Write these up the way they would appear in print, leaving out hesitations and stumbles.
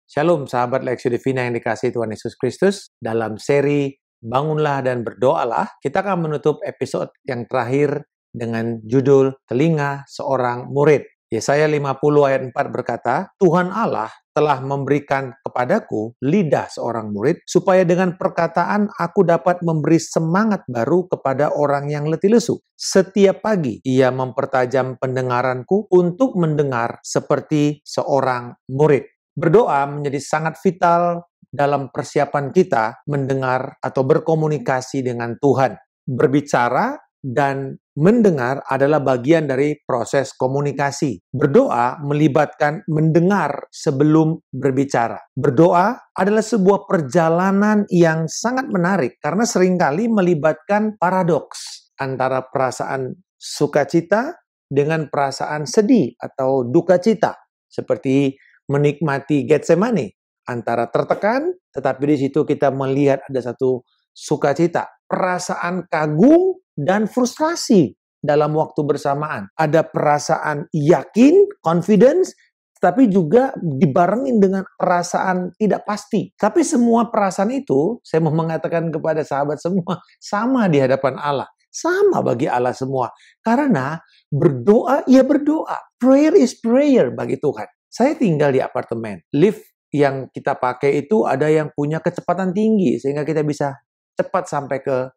Shalom sahabat Lexio Divina yang dikasihi Tuhan Yesus Kristus. Dalam seri Bangunlah dan Berdoalah, kita akan menutup episode yang terakhir dengan judul Telinga Seorang Murid. Yesaya 50 ayat 4 berkata, Tuhan Allah telah memberikan kepadaku lidah seorang murid, supaya dengan perkataan aku dapat memberi semangat baru kepada orang yang letih lesu. Setiap pagi ia mempertajam pendengaranku untuk mendengar seperti seorang murid. Berdoa menjadi sangat vital dalam persiapan kita mendengar atau berkomunikasi dengan Tuhan. Berbicara dan mendengar adalah bagian dari proses komunikasi. Berdoa melibatkan mendengar sebelum berbicara. Berdoa adalah sebuah perjalanan yang sangat menarik karena seringkali melibatkan paradoks antara perasaan sukacita dengan perasaan sedih atau duka cita. Seperti menikmati Getsemani, antara tertekan, tetapi di situ kita melihat ada satu sukacita, perasaan kagum dan frustrasi dalam waktu bersamaan. Ada perasaan yakin, confidence, tapi juga dibarengin dengan perasaan tidak pasti. Tapi semua perasaan itu, saya mau mengatakan kepada sahabat semua, sama di hadapan Allah. Sama bagi Allah semua. Karena berdoa, ya berdoa. Prayer is prayer bagi Tuhan. Saya tinggal di apartemen. Lift yang kita pakai itu ada yang punya kecepatan tinggi sehingga kita bisa cepat sampai ke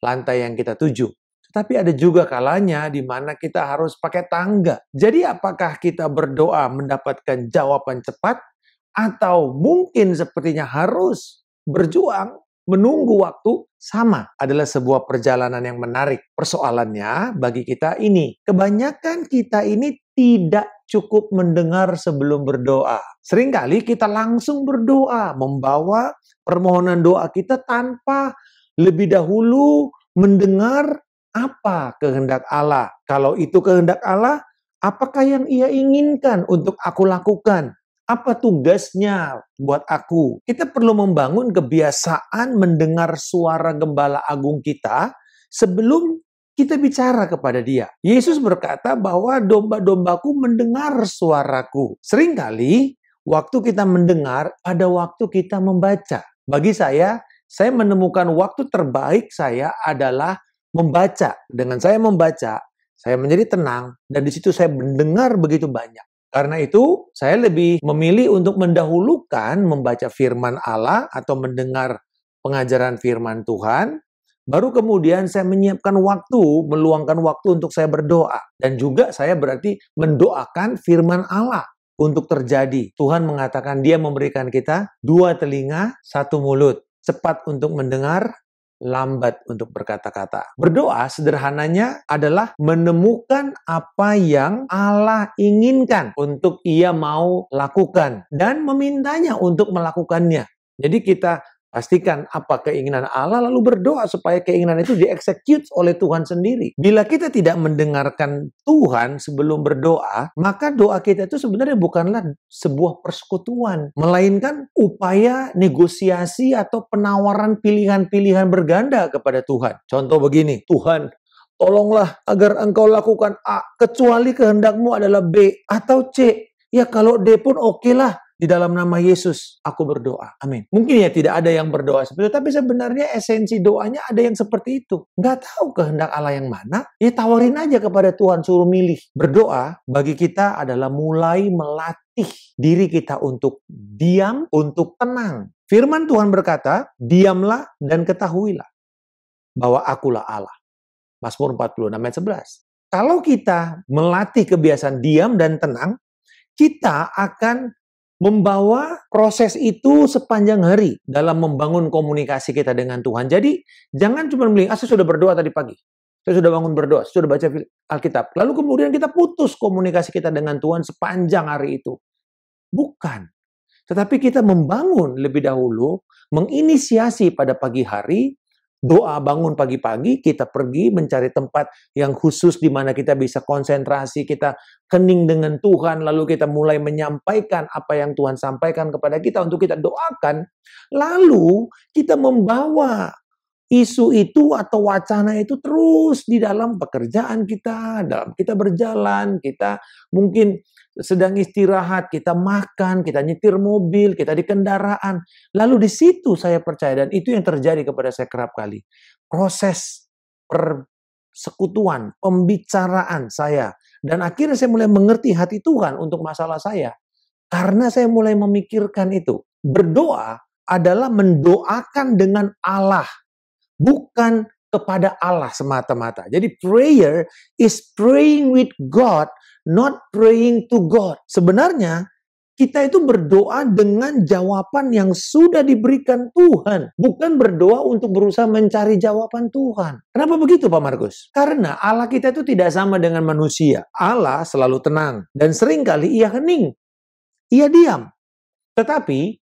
lantai yang kita tuju. Tetapi ada juga kalanya di mana kita harus pakai tangga. Jadi apakah kita berdoa mendapatkan jawaban cepat atau mungkin sepertinya harus berjuang menunggu waktu? Sama, adalah sebuah perjalanan yang menarik. Persoalannya bagi kita ini, kebanyakan kita ini tidak cukup mendengar sebelum berdoa. Seringkali kita langsung berdoa, membawa permohonan doa kita tanpa lebih dahulu mendengar apa kehendak Allah. Kalau itu kehendak Allah, apakah yang Ia inginkan untuk aku lakukan? Apa tugasnya buat aku? Kita perlu membangun kebiasaan mendengar suara Gembala Agung kita sebelum kita bicara kepada Dia. Yesus berkata bahwa domba-dombaku mendengar suaraku. Seringkali waktu kita mendengar, ada waktu kita membaca. Bagi saya menemukan waktu terbaik saya adalah membaca. Dengan saya membaca, saya menjadi tenang dan di situ saya mendengar begitu banyak. Karena itu, saya lebih memilih untuk mendahulukan membaca firman Allah atau mendengar pengajaran firman Tuhan. Baru kemudian saya menyiapkan waktu, meluangkan waktu untuk saya berdoa. Dan juga saya berarti mendoakan firman Allah untuk terjadi. Tuhan mengatakan Dia memberikan kita 2 telinga, 1 mulut. Cepat untuk mendengar, lambat untuk berkata-kata. Berdoa sederhananya adalah menemukan apa yang Allah inginkan untuk Ia mau lakukan dan memintanya untuk melakukannya. Jadi kita pastikan apa keinginan Allah lalu berdoa supaya keinginan itu dieksekut oleh Tuhan sendiri. Bila kita tidak mendengarkan Tuhan sebelum berdoa, maka doa kita itu sebenarnya bukanlah sebuah persekutuan, melainkan upaya negosiasi atau penawaran pilihan-pilihan berganda kepada Tuhan. Contoh begini, Tuhan, tolonglah agar Engkau lakukan A, kecuali kehendakmu adalah B atau C. Ya kalau D pun oke lah. Di dalam nama Yesus, aku berdoa. Amin. Mungkin ya tidak ada yang berdoa seperti itu, tapi sebenarnya esensi doanya ada yang seperti itu. Nggak tahu kehendak Allah yang mana, ya tawarin aja kepada Tuhan, suruh milih. Berdoa bagi kita adalah mulai melatih diri kita untuk diam, untuk tenang. Firman Tuhan berkata, diamlah dan ketahuilah bahwa akulah Allah. Mazmur 46 ayat 11. Kalau kita melatih kebiasaan diam dan tenang, kita akan membawa proses itu sepanjang hari dalam membangun komunikasi kita dengan Tuhan. Jadi, jangan cuma bilang, saya sudah berdoa tadi pagi. Saya sudah bangun berdoa, saya sudah baca Alkitab. Lalu kemudian kita putus komunikasi kita dengan Tuhan sepanjang hari itu. Bukan. Tetapi kita membangun lebih dahulu, menginisiasi pada pagi hari, doa bangun pagi-pagi, kita pergi mencari tempat yang khusus di mana kita bisa konsentrasi, kita kening dengan Tuhan, lalu kita mulai menyampaikan apa yang Tuhan sampaikan kepada kita untuk kita doakan. Lalu kita membawa isu itu atau wacana itu terus di dalam pekerjaan kita, dalam kita berjalan, kita mungkin sedang istirahat, kita makan, kita nyetir mobil, kita di kendaraan. Lalu di situ saya percaya, dan itu yang terjadi kepada saya kerap kali. Proses persekutuan, pembicaraan saya. Dan akhirnya saya mulai mengerti hati Tuhan untuk masalah saya. Karena saya mulai memikirkan itu. Berdoa adalah mendoakan dengan Allah. Bukan kepada Allah semata-mata. Jadi prayer is praying with God, not praying to God. Sebenarnya kita itu berdoa dengan jawaban yang sudah diberikan Tuhan. Bukan berdoa untuk berusaha mencari jawaban Tuhan. Kenapa begitu Pak Markus? Karena Allah kita itu tidak sama dengan manusia. Allah selalu tenang. Dan seringkali ia hening. Ia diam. Tetapi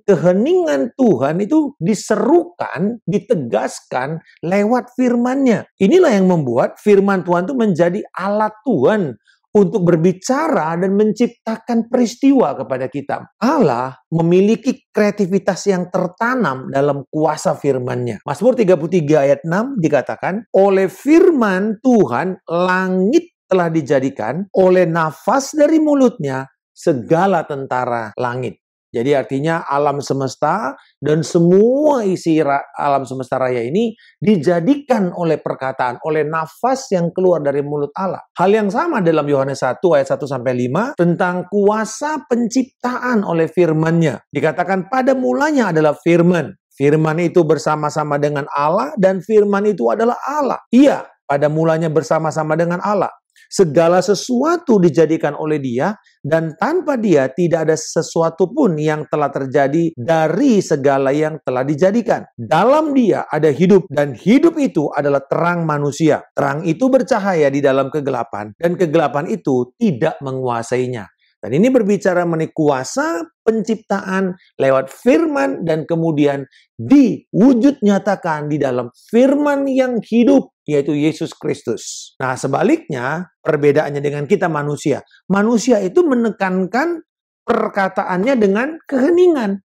keheningan Tuhan itu diserukan, ditegaskan lewat firman-Nya. Inilah yang membuat firman Tuhan itu menjadi alat Tuhan untuk berbicara dan menciptakan peristiwa kepada kita. Allah memiliki kreativitas yang tertanam dalam kuasa firman-Nya. Mazmur 33 ayat 6 dikatakan, oleh firman Tuhan langit telah dijadikan, oleh nafas dari mulutnya segala tentara langit. Jadi artinya alam semesta dan semua isi alam semesta raya ini dijadikan oleh perkataan, oleh nafas yang keluar dari mulut Allah. Hal yang sama dalam Yohanes 1 ayat 1-5 tentang kuasa penciptaan oleh firman-Nya. Dikatakan pada mulanya adalah firman. Firman itu bersama-sama dengan Allah dan firman itu adalah Allah. Iya, pada mulanya bersama-sama dengan Allah. Segala sesuatu dijadikan oleh Dia, dan tanpa Dia tidak ada sesuatu pun yang telah terjadi dari segala yang telah dijadikan. Dalam Dia ada hidup, dan hidup itu adalah terang manusia. Terang itu bercahaya di dalam kegelapan, dan kegelapan itu tidak menguasainya. Dan ini berbicara mengenai kuasa penciptaan lewat firman dan kemudian diwujud nyatakan di dalam firman yang hidup, yaitu Yesus Kristus. Nah, sebaliknya perbedaannya dengan kita manusia. Manusia itu menekankan perkataannya dengan keheningan.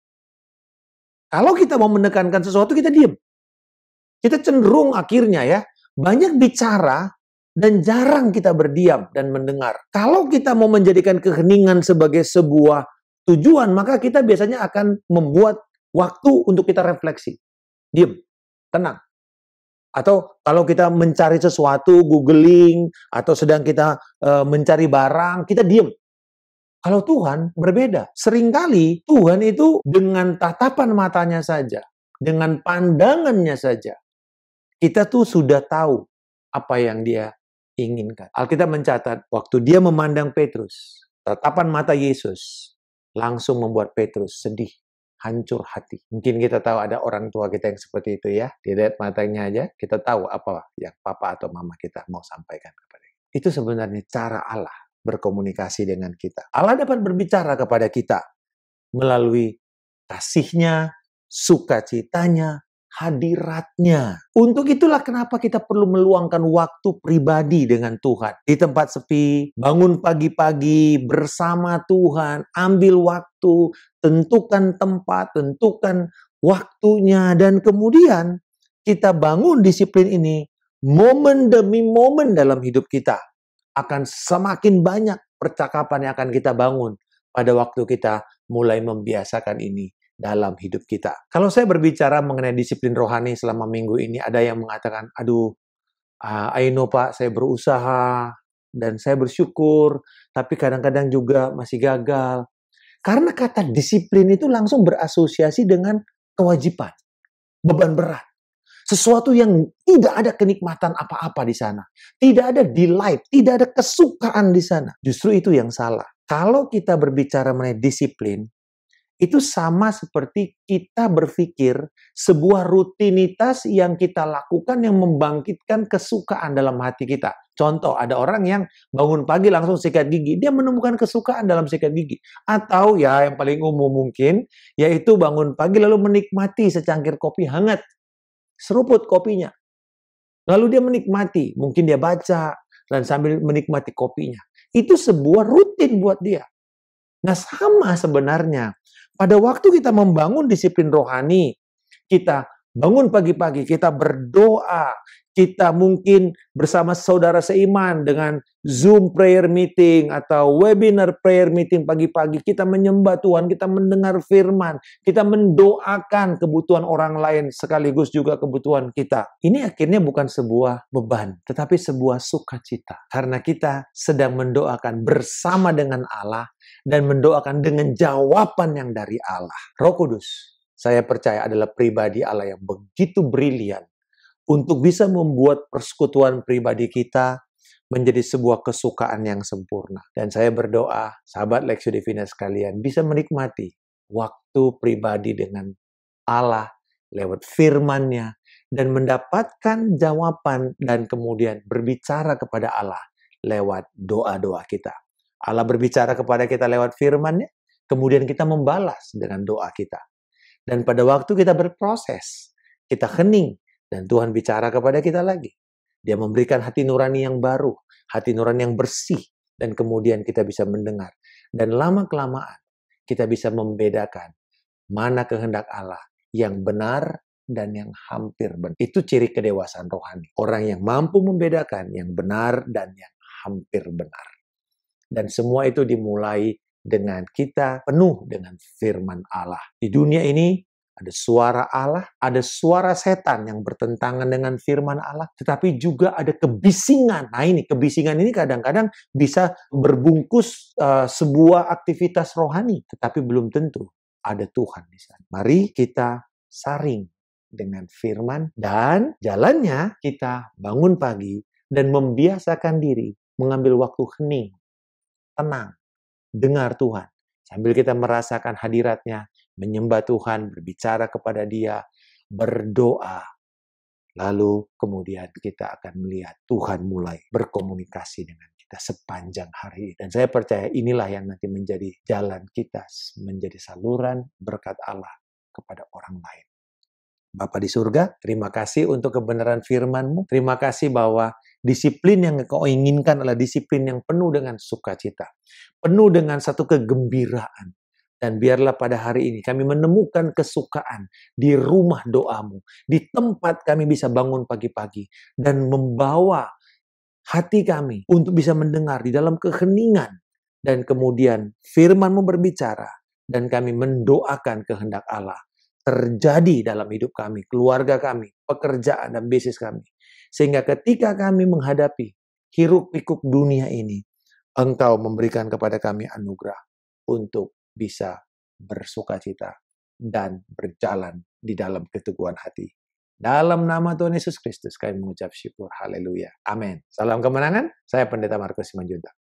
Kalau kita mau menekankan sesuatu, kita diam. Kita cenderung akhirnya ya, banyak bicara dan jarang kita berdiam dan mendengar. Kalau kita mau menjadikan keheningan sebagai sebuah tujuan, maka kita biasanya akan membuat waktu untuk kita refleksi. Diam, tenang. Atau kalau kita mencari sesuatu, googling, atau sedang kita mencari barang, kita diam. Kalau Tuhan berbeda. Seringkali Tuhan itu dengan tatapan matanya saja, dengan pandangannya saja, kita tuh sudah tahu apa yang Dia inginkan. Alkitab mencatat, waktu Dia memandang Petrus, tatapan mata Yesus langsung membuat Petrus sedih, hancur hati. Mungkin kita tahu ada orang tua kita yang seperti itu ya. Dilihat matanya aja, kita tahu apa yang papa atau mama kita mau sampaikan kepada kita. Itu sebenarnya cara Allah berkomunikasi dengan kita. Allah dapat berbicara kepada kita melalui kasih-Nya, sukacitanya, hadiratnya. Untuk itulah kenapa kita perlu meluangkan waktu pribadi dengan Tuhan. Di tempat sepi, bangun pagi-pagi bersama Tuhan, ambil waktu, tentukan tempat, tentukan waktunya, dan kemudian kita bangun disiplin ini, momen demi momen dalam hidup kita. Akan semakin banyak percakapan yang akan kita bangun pada waktu kita mulai membiasakan ini dalam hidup kita. Kalau saya berbicara mengenai disiplin rohani selama minggu ini, ada yang mengatakan, aduh, I know Pak, saya berusaha dan saya bersyukur, tapi kadang-kadang juga masih gagal. Karena kata disiplin itu langsung berasosiasi dengan kewajiban, beban berat. Sesuatu yang tidak ada kenikmatan apa-apa di sana. Tidak ada delight, tidak ada kesukaan di sana. Justru itu yang salah. Kalau kita berbicara mengenai disiplin, itu sama seperti kita berpikir sebuah rutinitas yang kita lakukan yang membangkitkan kesukaan dalam hati kita. Contoh, ada orang yang bangun pagi langsung sikat gigi. Dia menemukan kesukaan dalam sikat gigi. Atau ya yang paling umum mungkin, yaitu bangun pagi lalu menikmati secangkir kopi hangat. Seruput kopinya. Lalu dia menikmati. Mungkin dia baca dan sambil menikmati kopinya. Itu sebuah rutin buat dia. Nah, sama sebenarnya. Pada waktu kita membangun disiplin rohani, kita bangun pagi-pagi, kita berdoa, kita mungkin bersama saudara seiman dengan Zoom prayer meeting atau webinar prayer meeting pagi-pagi, kita menyembah Tuhan, kita mendengar firman, kita mendoakan kebutuhan orang lain sekaligus juga kebutuhan kita. Ini akhirnya bukan sebuah beban, tetapi sebuah sukacita. Karena kita sedang mendoakan bersama dengan Allah dan mendoakan dengan jawaban yang dari Allah. Roh Kudus, saya percaya adalah pribadi Allah yang begitu brilian untuk bisa membuat persekutuan pribadi kita menjadi sebuah kesukaan yang sempurna. Dan saya berdoa, sahabat Lectio Divina sekalian, bisa menikmati waktu pribadi dengan Allah lewat firman-Nya dan mendapatkan jawaban dan kemudian berbicara kepada Allah lewat doa-doa kita. Allah berbicara kepada kita lewat firman-Nya, kemudian kita membalas dengan doa kita. Dan pada waktu kita berproses, kita hening, dan Tuhan bicara kepada kita lagi. Dia memberikan hati nurani yang baru, hati nurani yang bersih, dan kemudian kita bisa mendengar. Dan lama-kelamaan, kita bisa membedakan mana kehendak Allah yang benar dan yang hampir benar. Itu ciri kedewasaan rohani. Orang yang mampu membedakan yang benar dan yang hampir benar. Dan semua itu dimulai dengan kita penuh dengan firman Allah. Di dunia ini, ada suara Allah, ada suara setan yang bertentangan dengan firman Allah, tetapi juga ada kebisingan. Nah ini, kebisingan ini kadang-kadang bisa berbungkus sebuah aktivitas rohani, tetapi belum tentu ada Tuhan di sana. Mari kita saring dengan firman dan jalannya kita bangun pagi dan membiasakan diri mengambil waktu hening, tenang, dengar Tuhan. Sambil kita merasakan hadiratnya, menyembah Tuhan, berbicara kepada Dia, berdoa. Lalu kemudian kita akan melihat Tuhan mulai berkomunikasi dengan kita sepanjang hari. Dan saya percaya inilah yang nanti menjadi jalan kita, menjadi saluran berkat Allah kepada orang lain. Bapa di surga, terima kasih untuk kebenaran firman-Mu. Terima kasih bahwa disiplin yang Kau inginkan adalah disiplin yang penuh dengan sukacita. Penuh dengan satu kegembiraan. Dan biarlah pada hari ini kami menemukan kesukaan di rumah doa-Mu. Di tempat kami bisa bangun pagi-pagi. Dan membawa hati kami untuk bisa mendengar di dalam keheningan. Dan kemudian firman-Mu berbicara. Dan kami mendoakan kehendak Allah terjadi dalam hidup kami, keluarga kami, pekerjaan dan bisnis kami. Sehingga ketika kami menghadapi hiruk-pikuk dunia ini, Engkau memberikan kepada kami anugerah untuk bisa bersukacita dan berjalan di dalam keteguhan hati. Dalam nama Tuhan Yesus Kristus kami mengucap syukur. Haleluya. Amin. Salam kemenangan. Saya Pendeta Markus Simanjuntak.